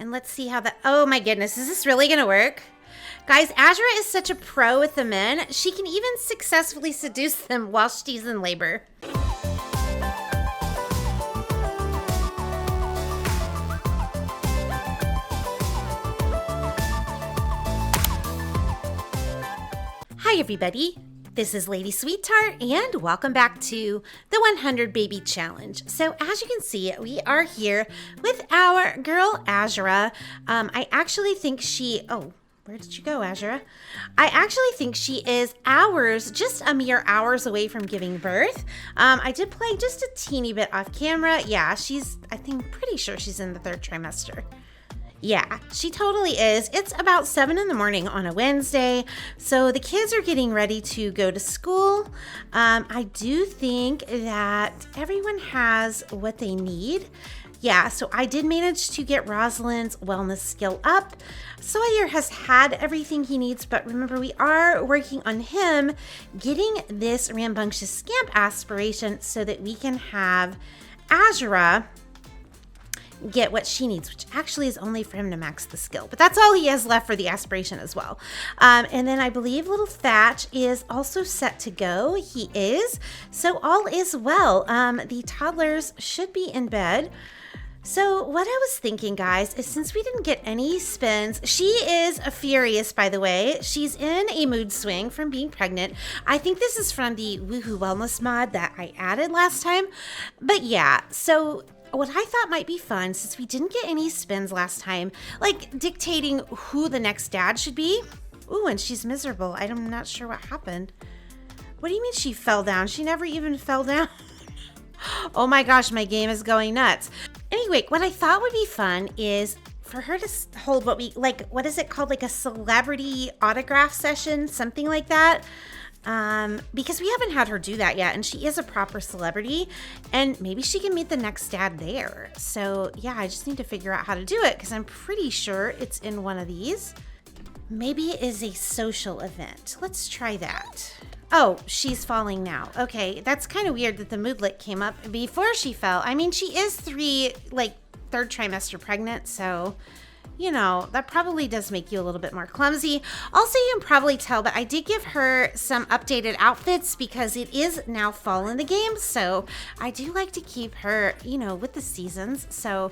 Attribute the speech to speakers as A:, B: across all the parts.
A: And let's see how that, oh my goodness, is this really gonna work? Guys, Azura is such a pro with the men. She can even successfully seduce them while she's in labor. Hi everybody, this is Lady Sweetheart and welcome back to the 100 Baby Challenge. So as you can see, we are here with our girl Azura. I actually think she, oh, where did you go, Azura? I actually think she is hours, just a mere hours away from giving birth. I did play just a teeny bit off camera. Yeah, I think pretty sure she's in the 3rd trimester. Yeah, she totally is. It's about 7 in the morning on a Wednesday, so the kids are getting ready to go to school. I do think that everyone has what they need. Yeah, so I did manage to get Rosalind's wellness skill up. Sawyer has had everything he needs, but remember, we are working on him getting this rambunctious scamp aspiration so that we can have Azura get what she needs, which actually is only for him to max the skill, but that's all he has left for the aspiration as well. And then I believe little Thatch is also set to go. He is, so all is well. The toddlers should be in bed. So what I was thinking, guys, is since we didn't get any spins, she is furious, by the way. She's in a mood swing from being pregnant. I think this is from the Woohoo Wellness mod that I added last time. But yeah, so what I thought might be fun, since we didn't get any spins last time, like dictating who the next dad should be. Ooh, and she's miserable. I'm not sure what happened. What do you mean she fell down? She never even fell down. Oh my gosh, my game is going nuts. Anyway, what I thought would be fun is for her to hold what what is it called? Like a celebrity autograph session, something like that. Because we haven't had her do that yet, and she is a proper celebrity, and maybe she can meet the next dad there. So yeah, I just need to figure out how to do it because I'm pretty sure it's in one of these. Maybe it is a social event. Let's try that. Oh, she's falling now. Okay, that's kind of weird that the moodlet came up before she fell. I mean, she is 3rd trimester pregnant, so you know, that probably does make you a little bit more clumsy. Also, you can probably tell, but I did give her some updated outfits because it is now fall in the game. So I do like to keep her, you know, with the seasons. So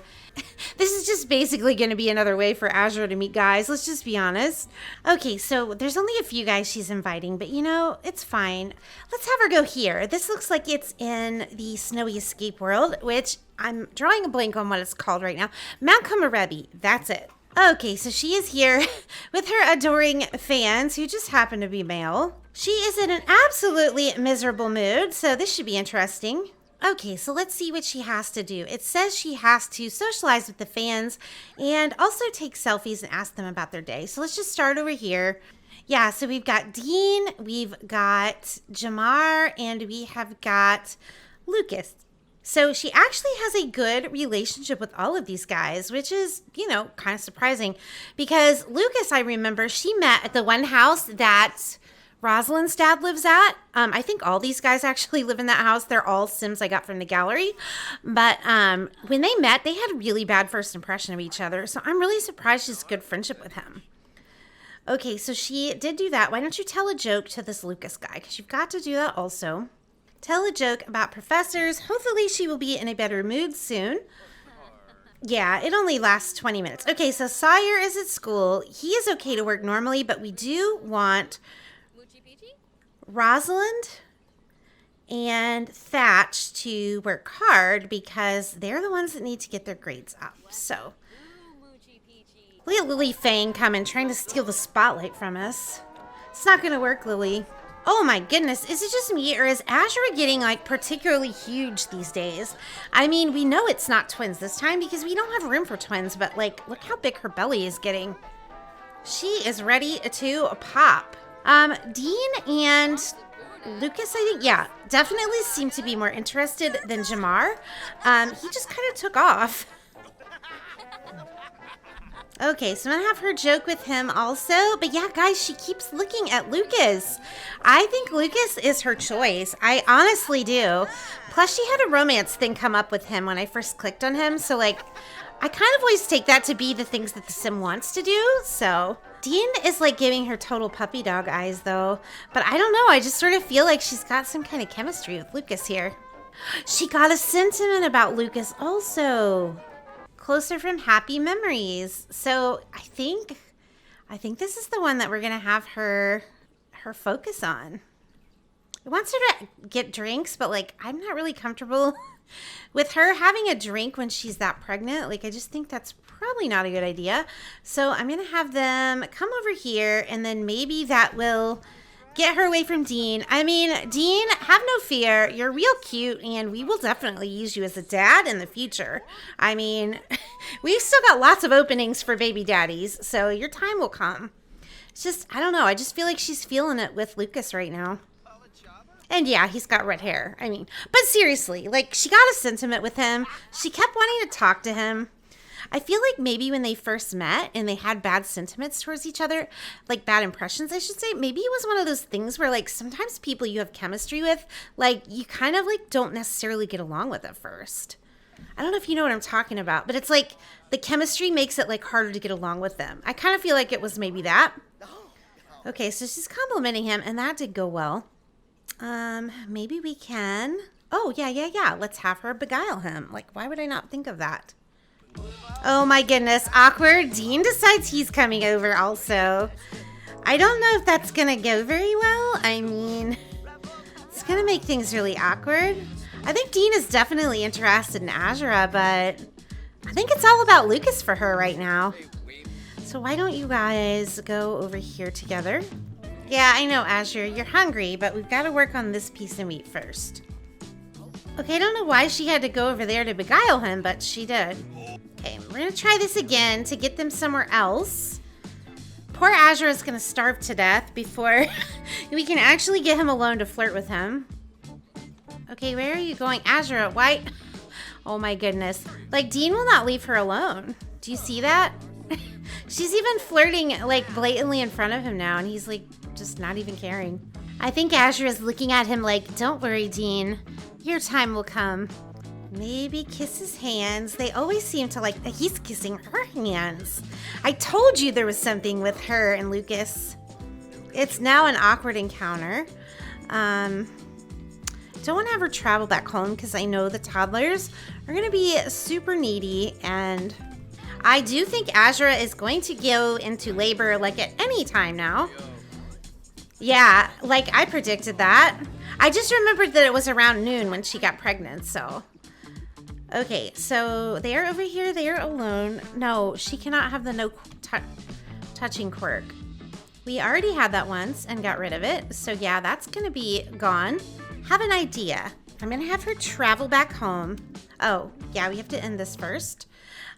A: this is just basically going to be another way for Azura to meet guys. Let's just be honest. Okay, so there's only a few guys she's inviting, but you know, it's fine. Let's have her go here. This looks like it's in the Snowy Escape World, which I'm drawing a blank on what it's called right now. Mount Komorebi, that's it. Okay, so she is here with her adoring fans who just happen to be male. She is in an absolutely miserable mood, so this should be interesting. Okay, so let's see what she has to do. It says she has to socialize with the fans and also take selfies and ask them about their day. So let's just start over here. Yeah, so we've got Dean, we've got Jamar, and we have got Lukas. So she actually has a good relationship with all of these guys, which is, you know, kind of surprising because Lukas, I remember, she met at the one house that Rosalind's dad lives at. I think all these guys actually live in that house. They're all Sims I got from the gallery. But when they met, they had a really bad first impression of each other. So I'm really surprised she's good friendship with him. Okay, so she did do that. Why don't you tell a joke to this Lukas guy? Because you've got to do that also. Tell a joke about professors. Hopefully she will be in a better mood soon. Yeah, it only lasts 20 minutes. Okay, so Sire is at school. He is okay to work normally, but we do want Rosalind and Thatch to work hard because they're the ones that need to get their grades up. So look at Lily Fang coming, trying to steal the spotlight from us. It's not going to work, Lily. Oh my goodness, is it just me or is Azura getting like particularly huge these days? I mean, we know it's not twins this time because we don't have room for twins, but like, look how big her belly is getting. She is ready to pop. Dean and Lukas, I think, yeah, definitely seem to be more interested than Jamar. He just kind of took off. Okay, so I'm gonna have her joke with him also. But yeah, guys, she keeps looking at Lukas. I think Lukas is her choice. I honestly do. Plus, she had a romance thing come up with him when I first clicked on him. So, like, I kind of always take that to be the things that the sim wants to do, so. Dean is like giving her total puppy dog eyes though, but I don't know, I just sort of feel like she's got some kind of chemistry with Lukas here. She got a sentiment about Lukas also. Closer from happy memories. So I think this is the one that we're gonna have her focus on. It wants her to get drinks, but like I'm not really comfortable with her having a drink when she's that pregnant. Like I just think that's probably not a good idea. So I'm gonna have them come over here, and then maybe that will get her away from Dean. I mean, Dean, have no fear. You're real cute, and we will definitely use you as a dad in the future. I mean, we've still got lots of openings for baby daddies, so your time will come. It's just, I don't know. I just feel like she's feeling it with Lukas right now. And yeah, he's got red hair. I mean, but seriously, like, she got a sentiment with him. She kept wanting to talk to him. I feel like maybe when they first met and they had bad sentiments towards each other, like bad impressions, I should say, maybe it was one of those things where like sometimes people you have chemistry with, like you kind of like don't necessarily get along with at first. I don't know if you know what I'm talking about, but it's like the chemistry makes it like harder to get along with them. I kind of feel like it was maybe that. Okay, so she's complimenting him, and that did go well. Maybe we can. Oh, yeah. Let's have her beguile him. Like, why would I not think of that? Oh my goodness, awkward. Dean decides he's coming over also. I don't know if that's gonna go very well. I mean, it's gonna make things really awkward. I think Dean is definitely interested in Azura, but I think it's all about Lukas for her right now. So why don't you guys go over here together? Yeah, I know, Azura, you're hungry, but we've got to work on this piece of meat first. Okay, I don't know why she had to go over there to beguile him, but she did. Okay, we're going to try this again to get them somewhere else. Poor Azura is going to starve to death before we can actually get him alone to flirt with him. Okay, where are you going? Azura, why? Oh my goodness. Like, Dean will not leave her alone. Do you see that? She's even flirting, like, blatantly in front of him now, and he's, like, just not even caring. I think Azura is looking at him like, don't worry, Dean. Your time will come. Maybe kiss his hands. They always seem to like, he's kissing her hands. I told you there was something with her and Lukas. It's now an awkward encounter. Don't want to have her travel back home because I know the toddlers are going to be super needy, and I do think Azura is going to go into labor like at any time now. Yeah, like I predicted that. I just remembered that it was around noon when she got pregnant, so. Okay, so they are over here. They are alone. No, she cannot have the no touching quirk. We already had that once and got rid of it. So yeah, that's going to be gone. Have an idea. I'm going to have her travel back home. Oh, yeah, we have to end this first.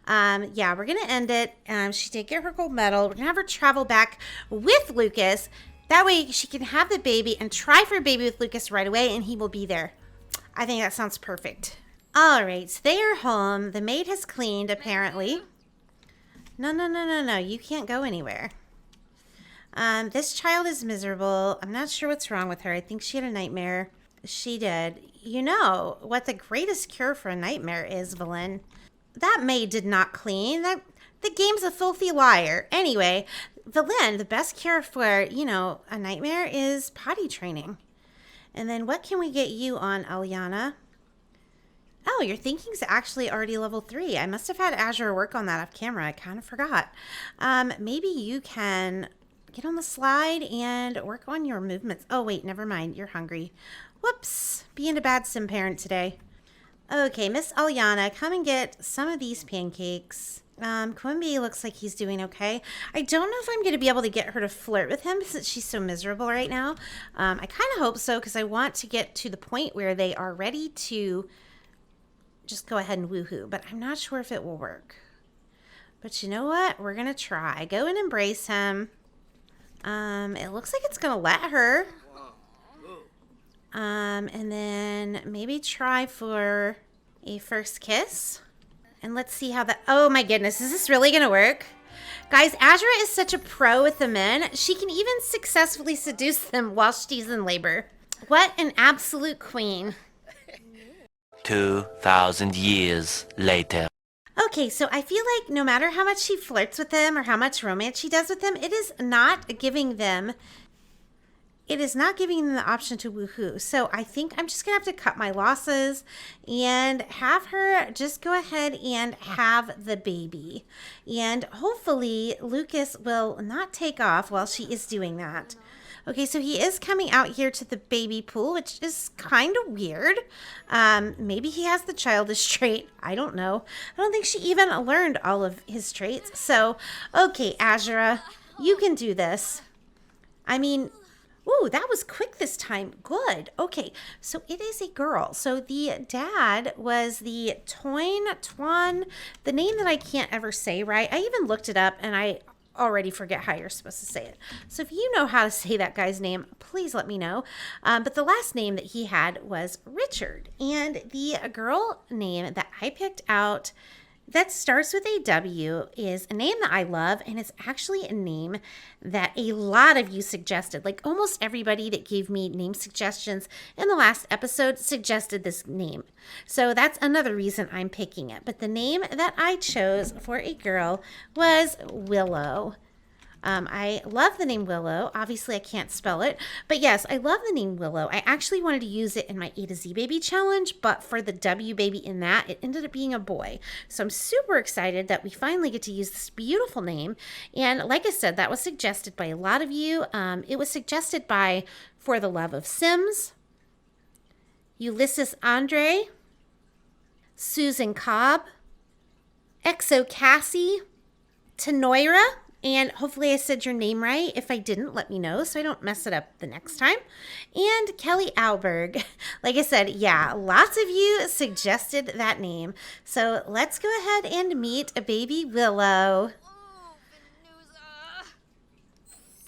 A: Yeah, we're going to end it. She did get her gold medal. We're going to have her travel back with Lukas. That way she can have the baby and try for a baby with Lukas right away, and he will be there. I think that sounds perfect. All right, so they are home. The maid has cleaned, apparently. No. You can't go anywhere. This child is miserable. I'm not sure what's wrong with her. I think she had a nightmare. She did. You know what the greatest cure for a nightmare is, Valynn? That maid did not clean. The game's a filthy liar. Anyway, Valynn, the best cure for, you know, a nightmare is potty training. And then what can we get you on, Ulyana? Oh, your thinking's actually already level 3. I must have had Azura work on that off camera. I kind of forgot. Maybe you can get on the slide and work on your movements. Oh, wait, never mind. You're hungry. Whoops. Being a bad sim parent today. Okay, Miss Ulyana, come and get some of these pancakes. Quimby looks like he's doing okay. I don't know if I'm going to be able to get her to flirt with him since she's so miserable right now. I kind of hope so because I want to get to the point where they are ready to just go ahead and woohoo, but I'm not sure if it will work. But you know what? We're going to try. Go and embrace him. It looks like it's going to let her. And then maybe try for a first kiss. And let's see how that... Oh my goodness, is this really going to work? Guys, Azura is such a pro with the men. She can even successfully seduce them while she's in labor. What an absolute queen.
B: 2,000 years later.
A: Okay, so I feel like no matter how much she flirts with them or how much romance she does with them, it is not giving them the option to woohoo. So I think I'm just going to have to cut my losses and have her just go ahead and have the baby. And hopefully Lukas will not take off while she is doing that. Okay, so he is coming out here to the baby pool, which is kind of weird. Maybe he has the childish trait. I don't know. I don't think she even learned all of his traits. So, okay, Azura, you can do this. I mean, ooh, that was quick this time. Good. Okay, so it is a girl. So the dad was the Twan, the name that I can't ever say right. I even looked it up and I already forget how you're supposed to say it. So if you know how to say that guy's name, please let me know. But the last name that he had was Richard. And the girl name that I picked out that starts with a W is a name that I love, and it's actually a name that a lot of you suggested. Like almost everybody that gave me name suggestions in the last episode suggested this name. So that's another reason I'm picking it. But the name that I chose for a girl was Willow. I love the name Willow. Obviously, I can't spell it. But yes, I love the name Willow. I actually wanted to use it in my A to Z baby challenge, but for the W baby in that, it ended up being a boy. So I'm super excited that we finally get to use this beautiful name. And like I said, that was suggested by a lot of you. It was suggested by For the Love of Sims, Ulysses Andre, Susan Cobb, Exo Cassie, Tenoira, and hopefully I said your name right. If I didn't, let me know so I don't mess it up the next time. And Kelly Alberg. Like I said, yeah, lots of you suggested that name. So let's go ahead and meet a baby Willow.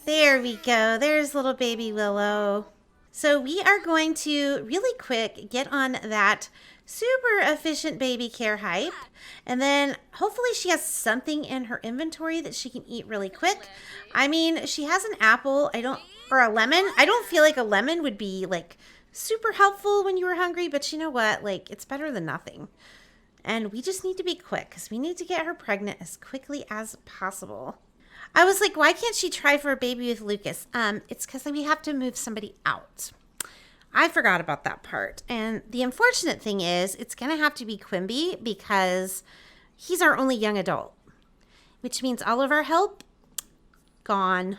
A: There we go. There's little baby Willow. So we are going to really quick get on that super efficient baby care hype. And then hopefully she has something in her inventory that she can eat really quick. I mean, she has an apple, or a lemon. I don't feel like a lemon would be like super helpful when you were hungry, but you know what? Like, it's better than nothing. And we just need to be quick because we need to get her pregnant as quickly as possible. I was like, why can't she try for a baby with Lukas? It's because we have to move somebody out. I forgot about that part. And the unfortunate thing is it's going to have to be Quimby because he's our only young adult, which means all of our help gone.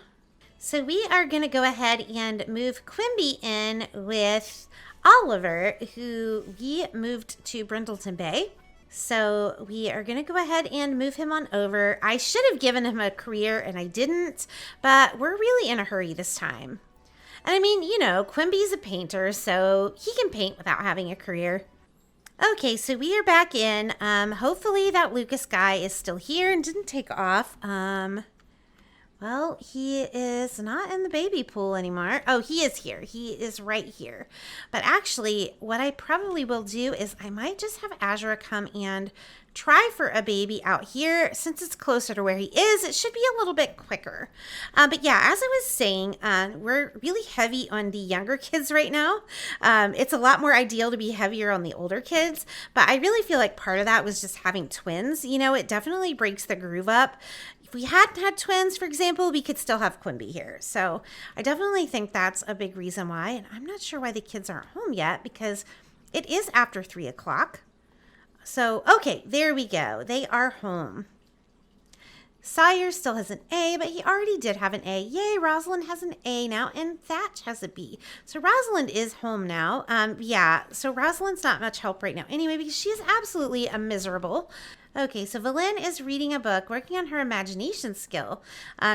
A: So we are going to go ahead and move Quimby in with Oliver, who we moved to Brindleton Bay. So we are going to go ahead and move him on over. I should have given him a career and I didn't, but we're really in a hurry this time. And I mean, you know, Quimby's a painter, so he can paint without having a career. Okay, so we are back in. Hopefully that Lukas guy is still here and didn't take off. Well, he is not in the baby pool anymore. Oh, he is here. He is right here. But actually, what I probably will do is I might just have Azura come and try for a baby out here. Since it's closer to where he is, it should be a little bit quicker. But yeah, as I was saying, we're really heavy on the younger kids right now. It's a lot more ideal to be heavier on the older kids, but I really feel like part of that was just having twins. You know, it definitely breaks the groove up. If we hadn't had twins, for example, we could still have Quimby here. So I definitely think that's a big reason why. And I'm not sure why the kids aren't home yet because it is after 3 o'clock. So, okay, there we go. They are home. Sire still has an A, but he already did have an A. Yay, Rosalind has an A now, and Thatch has a B. So Rosalind is home now. Yeah, so Rosalind's not much help right now anyway because she is absolutely miserable. Okay, so Valynn is reading a book, working on her imagination skill.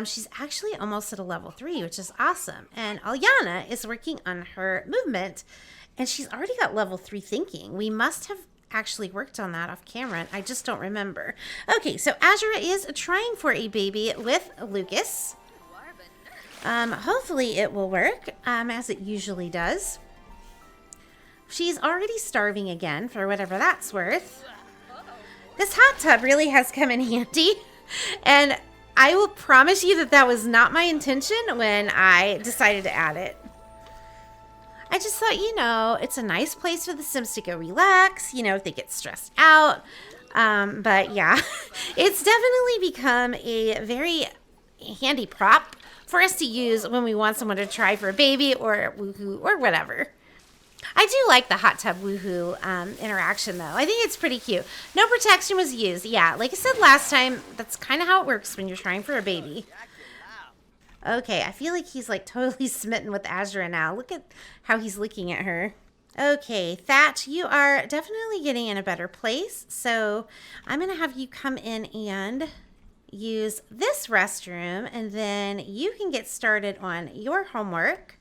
A: She's actually almost at a level 3, which is awesome. And Ulyana is working on her movement, and she's already got level 3 thinking. We must have actually worked on that off camera. I just don't remember. Okay, so Azura is trying for a baby with Lukas. Hopefully it will work, as it usually does. She's already starving again, for whatever that's worth. This hot tub really has come in handy, and I will promise you that that was not my intention when I decided to add it. I just thought, you know, it's a nice place for the Sims to go relax, you know, if they get stressed out. But yeah, it's definitely become a very handy prop for us to use when we want someone to try for a baby or woohoo or whatever. I do like the hot tub woohoo interaction, though. I think it's pretty cute. No protection was used. Yeah, like I said last time, that's kind of how it works when you're trying for a baby. Okay, I feel like he's like totally smitten with Azura now. Look at how he's looking at her. Okay, Thatch, you are definitely getting in a better place. So I'm going to have you come in and use this restroom, and then you can get started on your homework.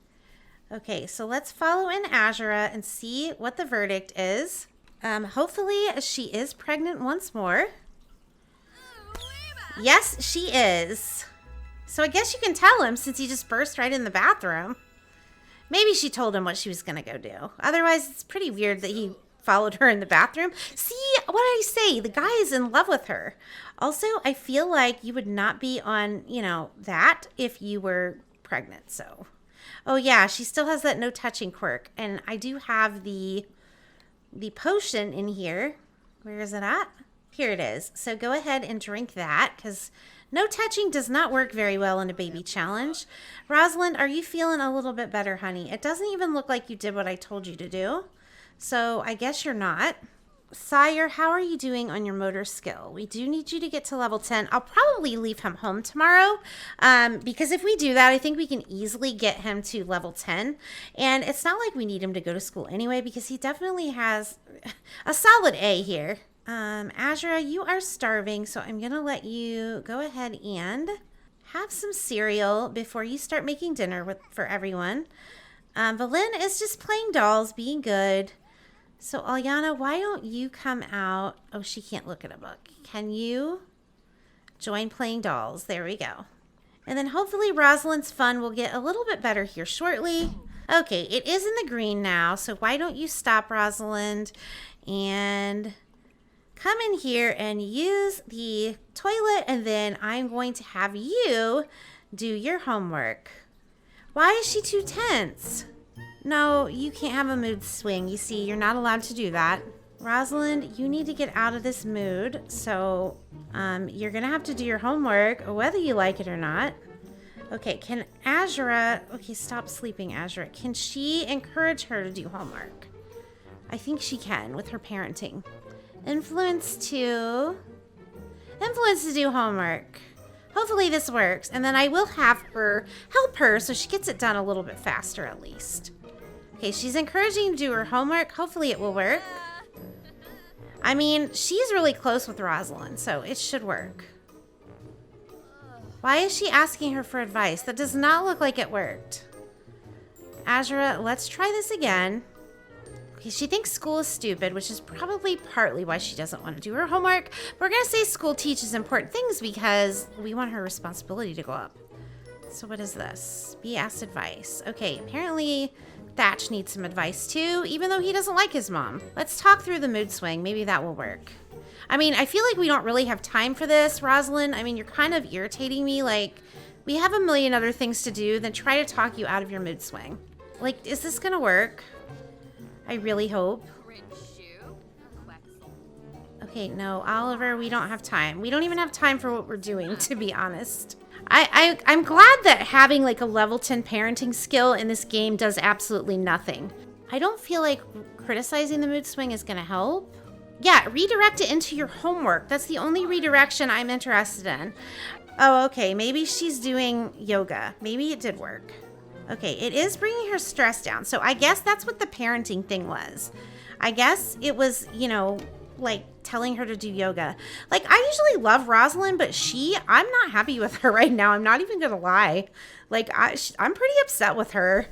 A: Okay, so let's follow in Azura and see what the verdict is. Hopefully she is pregnant once more. Yes, she is. So I guess you can tell him since he just burst right in the bathroom. Maybe she told him what she was going to go do. Otherwise, it's pretty weird that he followed her in the bathroom. See, what did I say? The guy is in love with her. Also, I feel like you would not be on, that if you were pregnant, so... Oh yeah, she still has that no touching quirk. And I do have the potion in here. Where is it at? Here it is. So go ahead and drink that because no touching does not work very well in a baby challenge. Rosalind, are you feeling a little bit better, honey? It doesn't even look like you did what I told you to do. So I guess you're not. Sire, how are you doing on your motor skill? We do need you to get to level 10. I'll probably leave him home tomorrow because if we do that, I think we can easily get him to level 10. And it's not like we need him to go to school anyway because he definitely has a solid A here. Azura, you are starving, so I'm going to let you go ahead and have some cereal before you start making dinner for everyone. Valynn is just playing dolls, being good. So, Ulyana, why don't you come out? Oh, she can't look at a book. Can you join playing dolls? There we go. And then hopefully Rosalind's fun will get a little bit better here shortly. Okay, it is in the green now. So why don't you stop, Rosalind, and come in here and use the toilet. And then I'm going to have you do your homework. Why is she too tense? No, you can't have a mood swing. You see, you're not allowed to do that. Rosalind, you need to get out of this mood. So you're going to have to do your homework, whether you like it or not. Okay, can Azura... Okay, stop sleeping, Azura. Can she encourage her to do homework? I think she can with her parenting. Influence to do homework. Hopefully this works. And then I will have her help her so she gets it done a little bit faster at least. Okay, she's encouraging to do her homework. Hopefully it will work. I mean, she's really close with Rosalind, so it should work. Why is she asking her for advice? That does not look like it worked. Azura, let's try this again. Okay, she thinks school is stupid, which is probably partly why she doesn't want to do her homework. We're going to say school teaches important things because we want her responsibility to go up. So what is this? Be asked advice. Okay, apparently Thatch needs some advice too, even though he doesn't like his mom. Let's talk through the mood swing. Maybe that will work. I mean, I feel like we don't really have time for this, Rosalind. I mean, you're kind of irritating me. Like, we have a million other things to do than try to talk you out of your mood swing. Like, is this going to work? I really hope. Okay, no, Oliver, we don't have time. We don't even have time for what we're doing, to be honest. I'm glad that having like a level 10 parenting skill in this game does absolutely nothing. I don't feel like criticizing the mood swing is going to help. Yeah, redirect it into your homework. That's the only redirection I'm interested in. Oh, okay, maybe she's doing yoga. Maybe it did work. Okay, it is bringing her stress down. So I guess that's what the parenting thing was. I guess it was, like telling her to do yoga. Like, I usually love Rosalind, but I'm not happy with her right now. I'm not even gonna lie. Like, I'm pretty upset with her.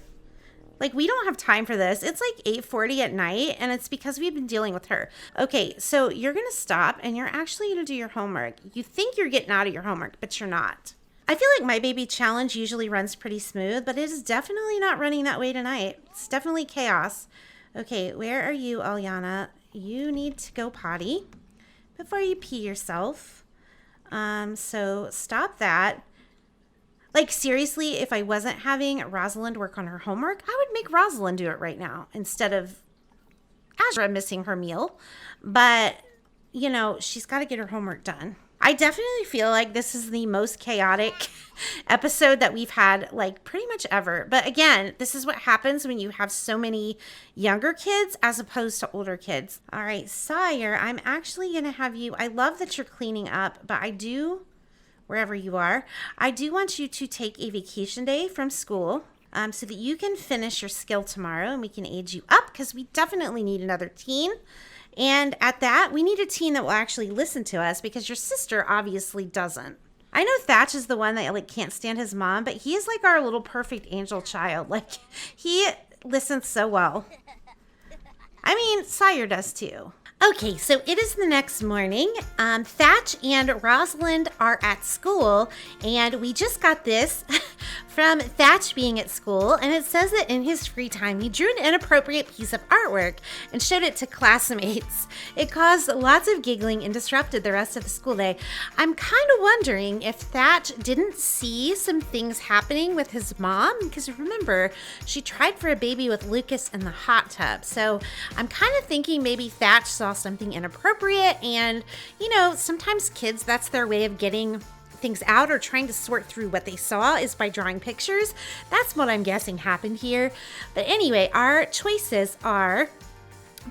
A: Like, we don't have time for this. It's like 8:40 at night, and it's because we've been dealing with her. Okay, so you're gonna stop, and you're actually gonna do your homework. You think you're getting out of your homework, but you're not. I feel like my baby challenge usually runs pretty smooth, but it is definitely not running that way tonight. It's definitely chaos. Okay, where are you, Ulyana? You need to go potty before you pee yourself. So stop that. Like, seriously, if I wasn't having Rosalind work on her homework, I would make Rosalind do it right now instead of Azura missing her meal. But she's got to get her homework done. I definitely feel like this is the most chaotic episode that we've had, like, pretty much ever. But again, this is what happens when you have so many younger kids as opposed to older kids. All right, Sire, I'm actually going to have you, I love that you're cleaning up, but wherever you are, I do want you to take a vacation day from school so that you can finish your skill tomorrow and we can age you up because we definitely need another teen. And at that, we need a teen that will actually listen to us because your sister obviously doesn't. I know Thatch is the one that like can't stand his mom, but he is like our little perfect angel child. Like, he listens so well. I mean, Sire does too. Okay, so it is the next morning. Thatch and Rosalind are at school, and we just got this from Thatch being at school, and it says that in his free time, he drew an inappropriate piece of artwork and showed it to classmates. It caused lots of giggling and disrupted the rest of the school day. I'm kind of wondering if Thatch didn't see some things happening with his mom, because remember, she tried for a baby with Lukas in the hot tub. So I'm kind of thinking maybe Thatch saw something inappropriate, and sometimes kids, that's their way of getting things out or trying to sort through what they saw is by drawing pictures. That's what I'm guessing happened here. But anyway, our choices are: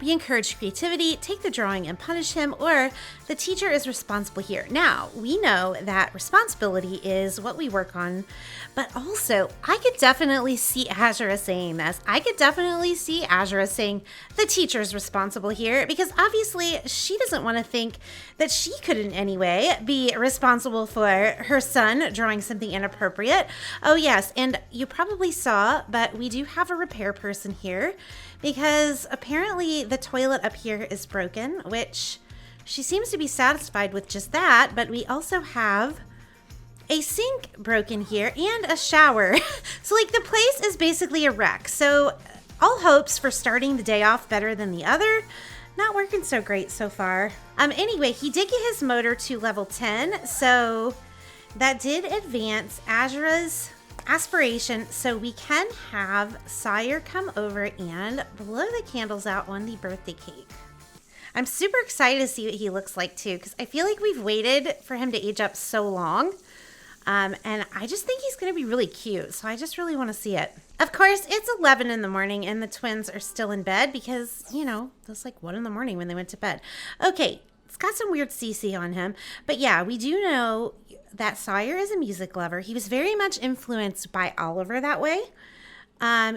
A: we encourage creativity, take the drawing and punish him, or the teacher is responsible here. Now, we know that responsibility is what we work on, but also I could definitely see Azura saying this. I could definitely see Azura saying the teacher's responsible here because obviously she doesn't want to think that she could in any way be responsible for her son drawing something inappropriate. Oh yes, and you probably saw, but we do have a repair person here because apparently the toilet up here is broken, which she seems to be satisfied with just that, but we also have a sink broken here and a shower. So like the place is basically a wreck. So all hopes for starting the day off better than the other. Not working so great so far. Anyway, he did get his motor to level 10, so that did advance Azura's aspiration, so we can have Sire come over and blow the candles out on the birthday cake. I'm super excited to see what he looks like too, because I feel like we've waited for him to age up so long. And I just think he's going to be really cute, so I just really want to see it. Of course, it's 11 in the morning and the twins are still in bed because, it was like 1 in the morning when they went to bed. Okay, it's got some weird CC on him, but yeah, we do know that Sawyer is a music lover. He was very much influenced by Oliver that way.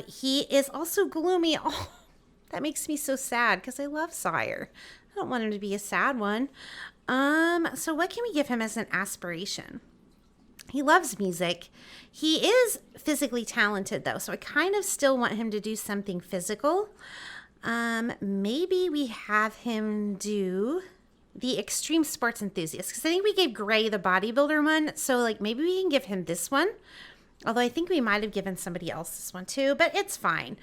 A: He is also gloomy. Oh, that makes me so sad because I love Sawyer. I don't want him to be a sad one. So what can we give him as an aspiration? He loves music. He is physically talented though, so I kind of still want him to do something physical. Maybe we have him do the extreme sports enthusiast, because I think we gave Gray the bodybuilder one, so like maybe we can give him this one. Although I think we might have given somebody else this one too, but it's fine.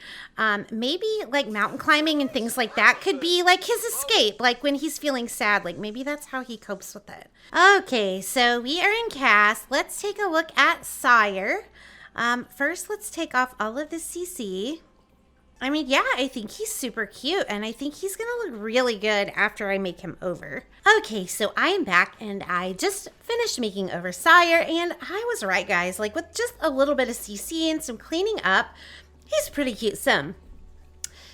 A: Maybe like mountain climbing and things like that could be like his escape, like when he's feeling sad, like maybe that's how he copes with it. Okay, so we are in cast. Let's take a look at Sire. First, let's take off all of the CC. I mean, yeah, I think he's super cute, and I think he's going to look really good after I make him over. Okay, so I am back, and I just finished making over Sire, and I was right, guys. Like, with just a little bit of CC and some cleaning up, he's pretty cute.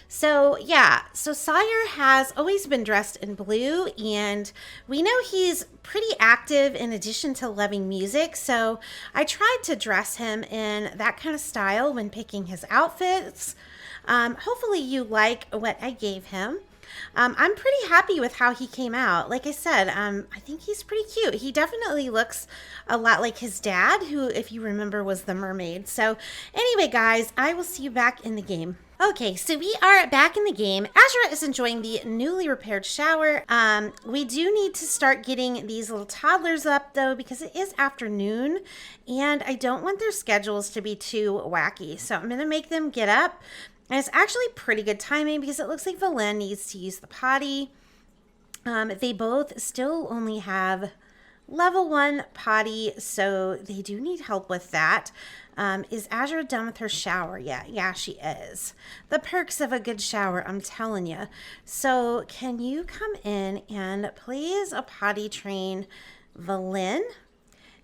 A: So, yeah, so Sire has always been dressed in blue, and we know he's pretty active in addition to loving music, so I tried to dress him in that kind of style when picking his outfits. Hopefully you like what I gave him. I'm pretty happy with how he came out. Like I said, I think he's pretty cute. He definitely looks a lot like his dad, who, if you remember, was the mermaid. So anyway, guys, I will see you back in the game. Okay, so we are back in the game. Azura is enjoying the newly repaired shower. We do need to start getting these little toddlers up, though, because it is afternoon, and I don't want their schedules to be too wacky. So I'm going to make them get up. And it's actually pretty good timing because it looks like Valynn needs to use the potty. They both still only have level 1 potty, so they do need help with that. Is Azura done with her shower yet? Yeah, she is. The perks of a good shower, I'm telling you. So can you come in and please potty train Valynn?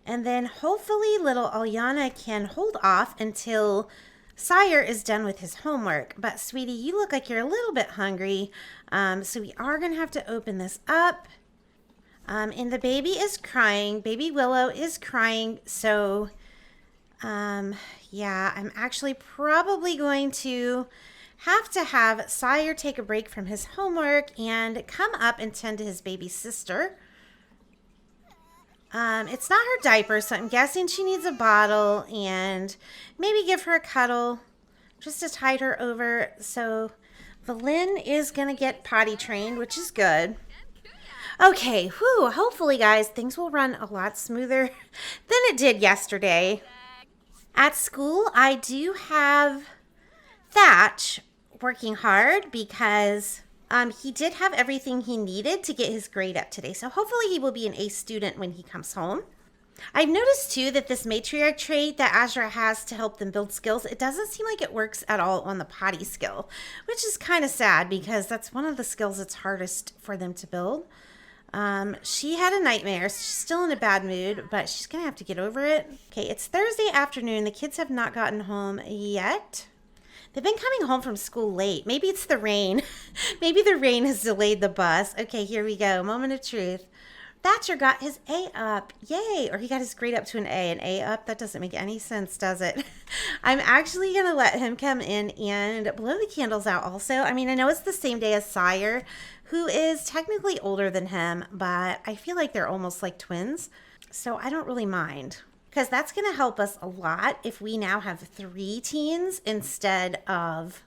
A: And then hopefully little Ulyana can hold off until Sire is done with his homework. But sweetie, you look like you're a little bit hungry. So we are going to have to open this up. And the baby is crying. Baby Willow is crying. So, yeah, I'm actually probably going to have Sire take a break from his homework and come up and tend to his baby sister. It's not her diaper, so I'm guessing she needs a bottle and maybe give her a cuddle just to tide her over. So Valynn is going to get potty trained, which is good. Okay, whew, hopefully, guys, things will run a lot smoother than it did yesterday. At school, I do have Thatch working hard because he did have everything he needed to get his grade up today. So hopefully he will be an A student when he comes home. I've noticed, too, that this matriarch trait that Azura has to help them build skills, it doesn't seem like it works at all on the potty skill, which is kind of sad because that's one of the skills that's hardest for them to build. She had a nightmare, so she's still in a bad mood, but she's going to have to get over it. Okay, it's Thursday afternoon. The kids have not gotten home yet. They've been coming home from school late. Maybe it's the rain. Maybe the rain has delayed the bus. Okay, here we go. Moment of truth. Thatcher got his A up. Yay. Or he got his grade up to an A. An A up? That doesn't make any sense, does it? I'm actually going to let him come in and blow the candles out also. I mean, I know it's the same day as Sire, who is technically older than him, but I feel like they're almost like twins. So I don't really mind. Because that's going to help us a lot if we now have 3 teens instead of...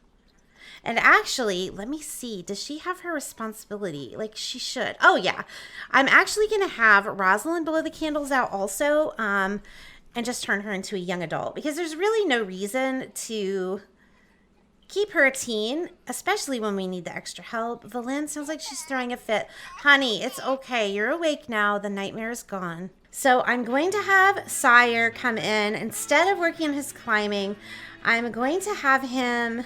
A: And actually, let me see. Does she have her responsibility? Like, she should. Oh, yeah. I'm actually going to have Rosalind blow the candles out also and just turn her into a young adult. Because there's really no reason to keep her a teen, especially when we need the extra help. Valynn sounds like she's throwing a fit. Honey, it's okay. You're awake now. The nightmare is gone. So I'm going to have Sire come in. Instead of working on his climbing, I'm going to have him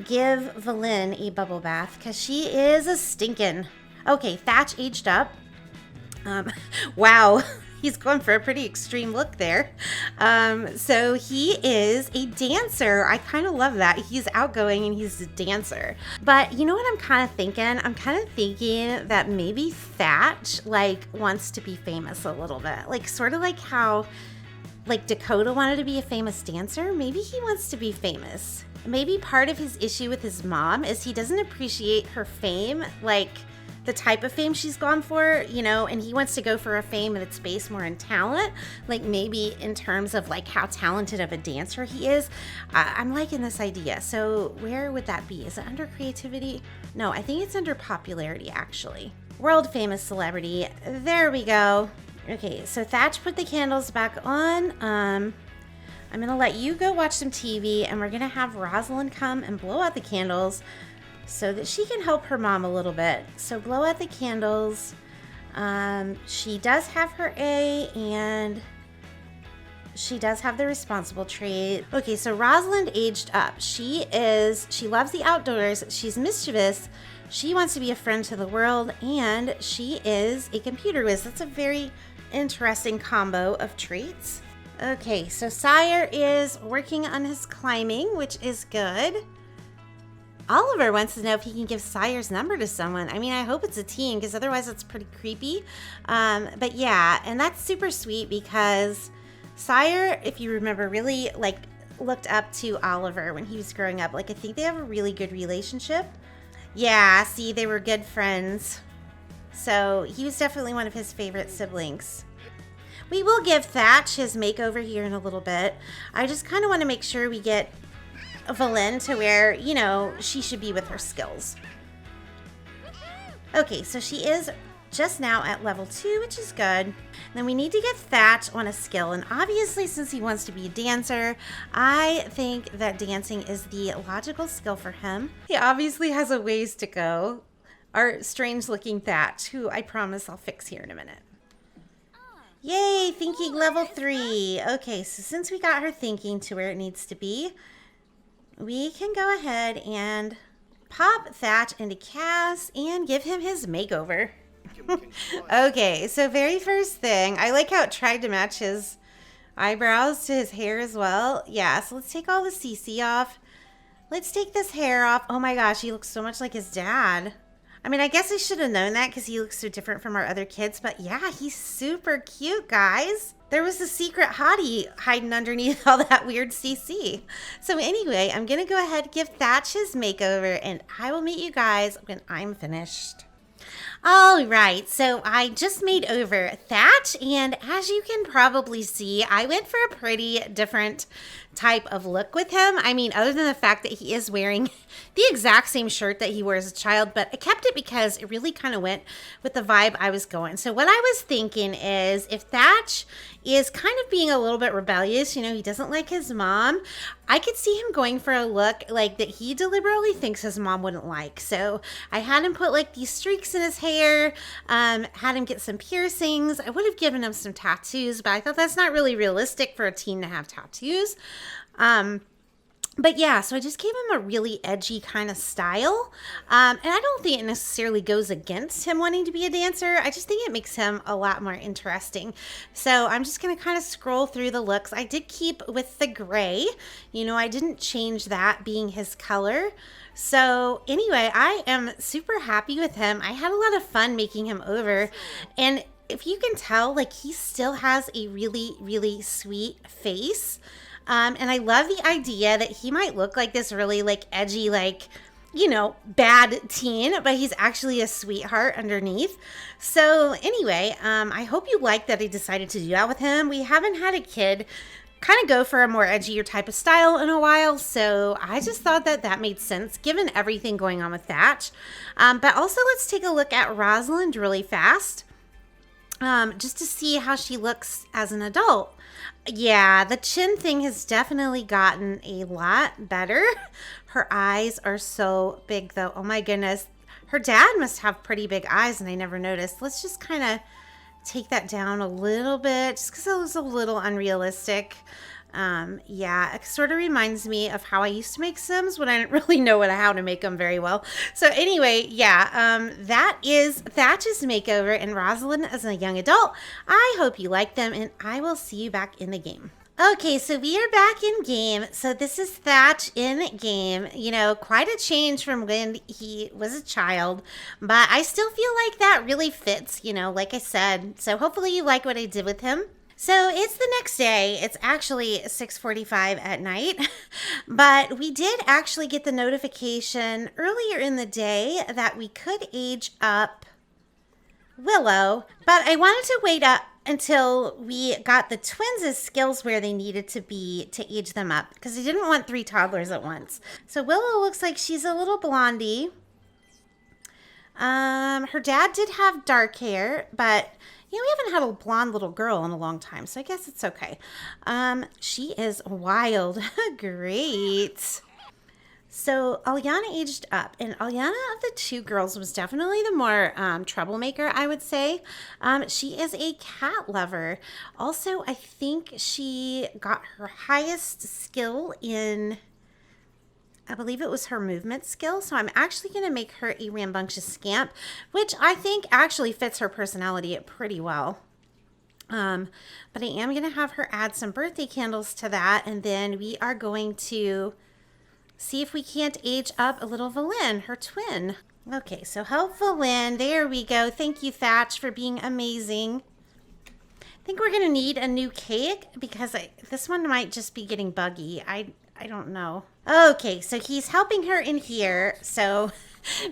A: give Valynn a bubble bath because she is a stinkin'. Okay, Thatch aged up. Wow, he's going for a pretty extreme look there. So he is a dancer. I kind of love that. He's outgoing and he's a dancer. But you know what I'm kind of thinking? I'm kind of thinking that maybe Thatch wants to be famous a little bit. Like sort of like how Dakota wanted to be a famous dancer. Maybe he wants to be famous. Maybe part of his issue with his mom is he doesn't appreciate her fame, like the type of fame she's gone for, you know, and he wants to go for a fame that's based more in talent, like maybe in terms of like how talented of a dancer he is. I'm liking this idea. So where would that be? Is it under creativity? No, I think it's under popularity, actually. World famous celebrity. There we go. Okay, so Thatch put the candles back on. I'm going to let you go watch some TV, and we're going to have Rosalind come and blow out the candles so that she can help her mom a little bit. So blow out the candles. She does have her A, and she does have the responsible trait. Okay, so Rosalind aged up. She loves the outdoors. She's mischievous. She wants to be a friend to the world, and she is a computer whiz. That's a very interesting combo of traits. Okay, so Sire is working on his climbing, which is good. Oliver wants to know if he can give Sire's number to someone. I mean, I hope it's a teen, because otherwise it's pretty creepy. But yeah, and that's super sweet because Sire, if you remember, really looked up to Oliver when he was growing up. Like, I think they have a really good relationship. Yeah, see, they were good friends. So he was definitely one of his favorite siblings. We will give Thatch his makeover here in a little bit. I just kind of want to make sure we get Valynn to where, you know, she should be with her skills. Okay, so she is just now at level 2, which is good. Then we need to get Thatch on a skill. And obviously, since he wants to be a dancer, I think that dancing is the logical skill for him. He obviously has a ways to go. Our strange-looking Thatch, who I promise I'll fix here in a minute. Yay, thinking level 3. Okay, so since we got her thinking to where it needs to be, we can go ahead and pop Thatch into Cass and give him his makeover. Okay, so very first thing, I like how it tried to match his eyebrows to his hair as well. Yeah, so let's take all the CC off. Let's take this hair off. Oh my gosh, he looks so much like his dad. I mean, I guess I should have known that because he looks so different from our other kids. But yeah, he's super cute, guys. There was a secret hottie hiding underneath all that weird CC. So anyway, I'm going to go ahead and give Thatch his makeover. And I will meet you guys when I'm finished. All right, so I just made over Thatch, and as you can probably see, I went for a pretty different type of look with him. I mean, other than the fact that he is wearing the exact same shirt that he wore as a child, but I kept it because it really kind of went with the vibe I was going. So what I was thinking is if Thatch is kind of being a little bit rebellious, you know, he doesn't like his mom, I could see him going for a look like that he deliberately thinks his mom wouldn't like. So I had him put like these streaks in his hair, had him get some piercings. I would have given him some tattoos, but I thought that's not really realistic for a teen to have tattoos. But yeah, so I just gave him a really edgy kind of style. And I don't think it necessarily goes against him wanting to be a dancer. I just think it makes him a lot more interesting. So I'm just going to kind of scroll through the looks. I did keep with the gray. You know, I didn't change that being his color. So anyway, I am super happy with him. I had a lot of fun making him over. And if you can tell, like, he still has a really, really sweet face. And I love the idea that he might look like this really like edgy, like, you know, bad teen, but he's actually a sweetheart underneath. So anyway, I hope you like that I decided to do that with him. We haven't had a kid kind of go for a more edgier type of style in a while. So I just thought that that made sense given everything going on with Thatch. But also let's take a look at Rosalind really fast. Just to see how she looks as an adult. Yeah, the chin thing has definitely gotten a lot better. Her eyes are so big though. Oh my goodness. Her dad must have pretty big eyes and I never noticed. Let's just kind of take that down a little bit just because it was a little unrealistic. Yeah, it sort of reminds me of how I used to make Sims when I didn't really know how to make them very well. So anyway, yeah, that is Thatch's makeover and Rosalind as a young adult. I hope you like them and I will see you back in the game. Okay, so we are back in game. So this is Thatch in game. You know, quite a change from when he was a child, but I still feel like that really fits, you know, like I said. So hopefully you like what I did with him. So it's the next day. It's actually 6:45 at night, but we did actually get the notification earlier in the day that we could age up Willow, but I wanted to wait up until we got the twins' skills where they needed to be to age them up because I didn't want 3 toddlers at once. So Willow looks like she's a little blondie. Her dad did have dark hair, but you know, we haven't had a blonde little girl in a long time, so I guess it's okay. She is wild. Great. So Ulyana aged up, and Ulyana of the 2 girls was definitely the more troublemaker, I would say. She is a cat lover. Also, I think she got her highest skill in, I believe it was her movement skill. So I'm actually going to make her a rambunctious scamp, which I think actually fits her personality pretty well. But I am going to have her add some birthday candles to that. And then we are going to see if we can't age up a little Valynn, her twin. Okay, so help Valynn. There we go. Thank you, Thatch, for being amazing. I think we're going to need a new cake because this one might just be getting buggy. I don't know. Okay, so he's helping her in here. So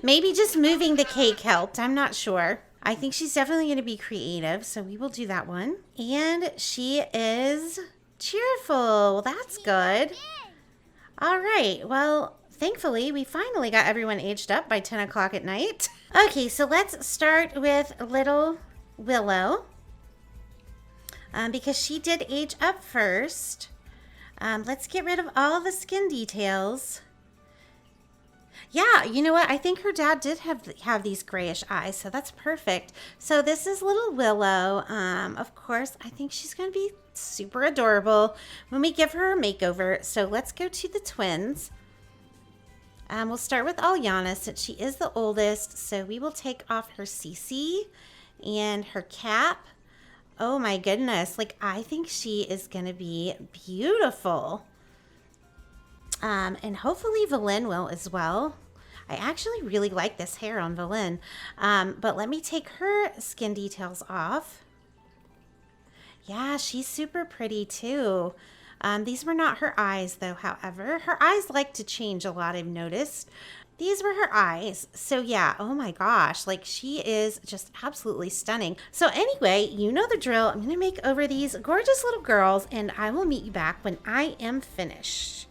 A: maybe just moving the cake helped. I'm not sure. I think she's definitely going to be creative. So we will do that one. And she is cheerful. Well, that's good. All right. Well, thankfully, we finally got everyone aged up by 10 o'clock at night. Okay, so let's start with little Willow. Because she did age up first. Let's get rid of all the skin details. Yeah, you know what? I think her dad did have these grayish eyes, so that's perfect. So this is little Willow. Of course, I think she's going to be super adorable when we give her a makeover. So let's go to the twins. We'll start with Ulyana since she is the oldest. So we will take off her CC and her cap. Oh my goodness. Like, I think she is going to be beautiful. And hopefully Valynn will as well. I actually really like this hair on Valynn. But let me take her skin details off. Yeah, she's super pretty too. These were not her eyes though, however. Her eyes like to change a lot, I've noticed. These were her eyes. So yeah, oh my gosh, like she is just absolutely stunning. So anyway, you know the drill. I'm gonna make over these gorgeous little girls and I will meet you back when I am finished.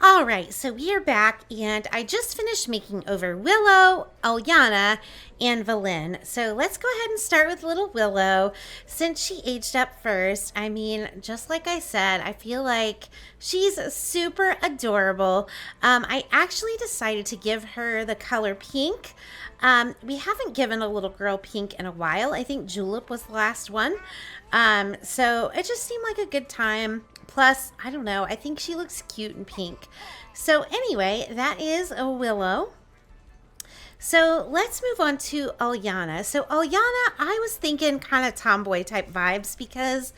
A: All right, so we are back, and I just finished making over Willow, Ulyana, and Valynn. So let's go ahead and start with little Willow. Since she aged up first, I mean, just like I said, I feel like she's super adorable. I actually decided to give her the color pink. We haven't given a little girl pink in a while. I think Julep was the last one. So it just seemed like a good time. Plus, I don't know, I think she looks cute in pink. So anyway, that is a Willow. So let's move on to Ulyana. So Ulyana, I was thinking kind of tomboy type vibes because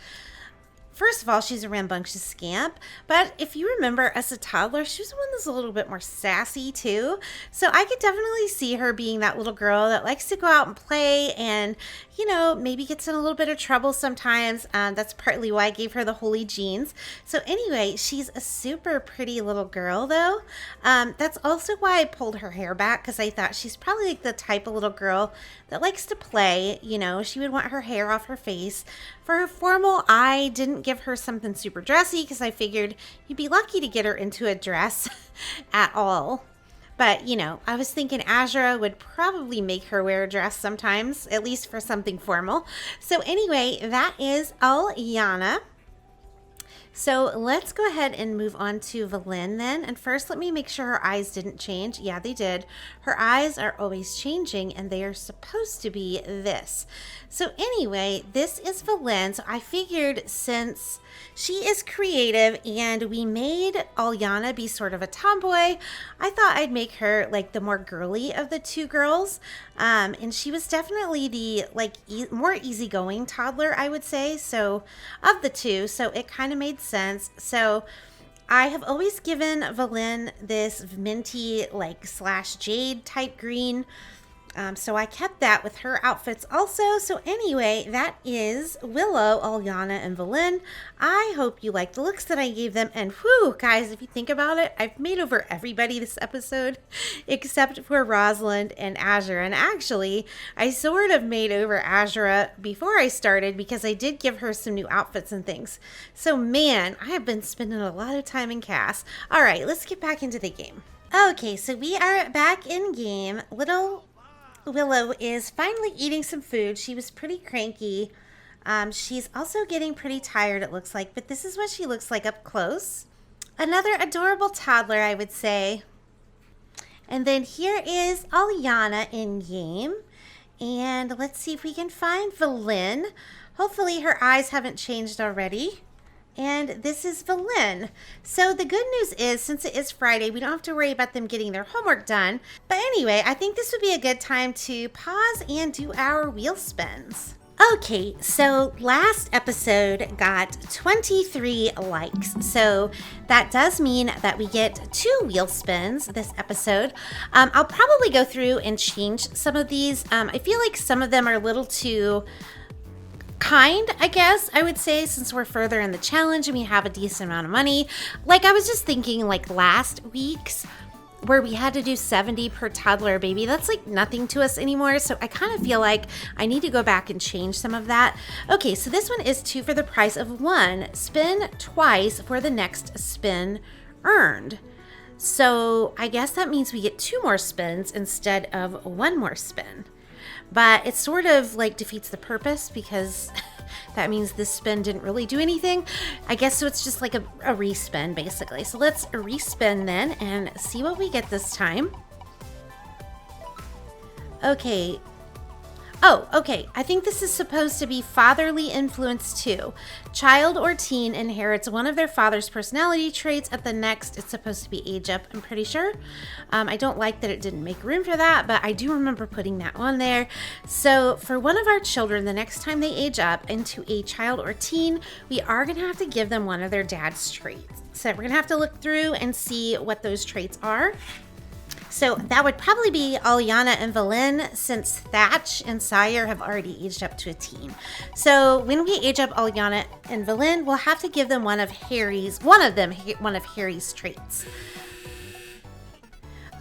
A: first of all, she's a rambunctious scamp, but if you remember as a toddler, she was one that's a little bit more sassy too. So I could definitely see her being that little girl that likes to go out and play and, you know, maybe gets in a little bit of trouble sometimes. That's partly why I gave her the holy jeans. So anyway, she's a super pretty little girl though. That's also why I pulled her hair back because I thought she's probably like the type of little girl that likes to play. You know, she would want her hair off her face. For her formal, I didn't give her something super dressy because I figured you'd be lucky to get her into a dress at all. But, you know, I was thinking Azura would probably make her wear a dress sometimes, at least for something formal. So anyway, that is Ulyana. So let's go ahead and move on to Valynn then. And first, let me make sure her eyes didn't change. Yeah, they did. Her eyes are always changing and they are supposed to be this. So anyway, this is Valynn. So I figured since she is creative and we made Ulyana be sort of a tomboy, I thought I'd make her like the more girly of the two girls. And she was definitely the like more easygoing toddler, I would say. So of the two, so it kind of made sense. So I have always given Valynn this minty like slash jade type green. So I kept that with her outfits also. So anyway, that is Willow, Ulyana, and Valynn. I hope you like the looks that I gave them. And whew, guys, if you think about it, I've made over everybody this episode except for Rosalind and Azura. And actually, I sort of made over Azura before I started because I did give her some new outfits and things. So man, I have been spending a lot of time in CAS. All right, let's get back into the game. Okay, so we are back in game. Little Willow is finally eating some food. She was pretty cranky. She's also getting pretty tired, it looks like, but this is what she looks like up close. Another adorable toddler, I would say. And then here is Ulyana in game. And let's see if we can find Valynn. Hopefully her eyes haven't changed already. And this is Valynn. So the good news is, since it is Friday, we don't have to worry about them getting their homework done. But anyway, I think this would be a good time to pause and do our wheel spins. Okay, so last episode got 23 likes. So that does mean that we get 2 wheel spins this episode. I'll probably go through and change some of these. I feel like some of them are a little too kind, I guess I would say, since we're further in the challenge and we have a decent amount of money. Like I was just thinking like last week's where we had to do 70 per toddler baby, that's like nothing to us anymore. So I kind of feel like I need to go back and change some of that. Okay, so this one is 2 for the price of 1. Spin twice for the next spin earned. So I guess that means we get 2 more spins instead of 1 more spin. But it sort of like defeats the purpose because that means this spin didn't really do anything. I guess so it's just like a respin basically. So let's respin then and see what we get this time. Okay. Oh, okay. I think this is supposed to be fatherly influence too. Child or teen inherits one of their father's personality traits. At the next, it's supposed to be age up, I'm pretty sure. I don't like that it didn't make room for that, but I do remember putting that on there. So for one of our children, the next time they age up into a child or teen, we are going to have to give them one of their dad's traits. So we're going to have to look through and see what those traits are. So that would probably be Ulyana and Valynn, since Thatch and Sire have already aged up to a teen. So when we age up Ulyana and Valynn, we'll have to give them one of Harry's traits.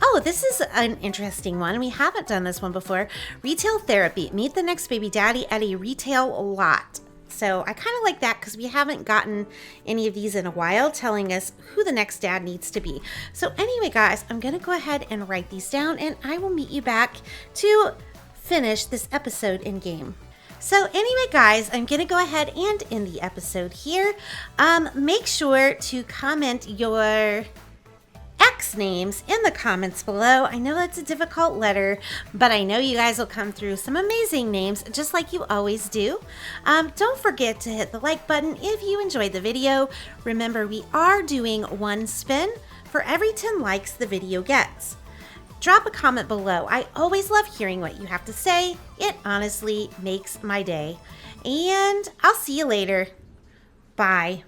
A: Oh, this is an interesting one. We haven't done this one before. Retail therapy. Meet the next baby daddy at a retail lot. So I kind of like that because we haven't gotten any of these in a while, telling us who the next dad needs to be. So anyway, guys, I'm going to go ahead and write these down, and I will meet you back to finish this episode in game. So anyway, guys, I'm going to go ahead and end the episode here. Make sure to comment your X names in the comments below. I know that's a difficult letter, but I know you guys will come through some amazing names just like you always do. Don't forget to hit the like button if you enjoyed the video. Remember, we are doing one spin for every 10 likes the video gets. Drop a comment below. I always love hearing what you have to say. It honestly makes my day. And I'll see you later. Bye.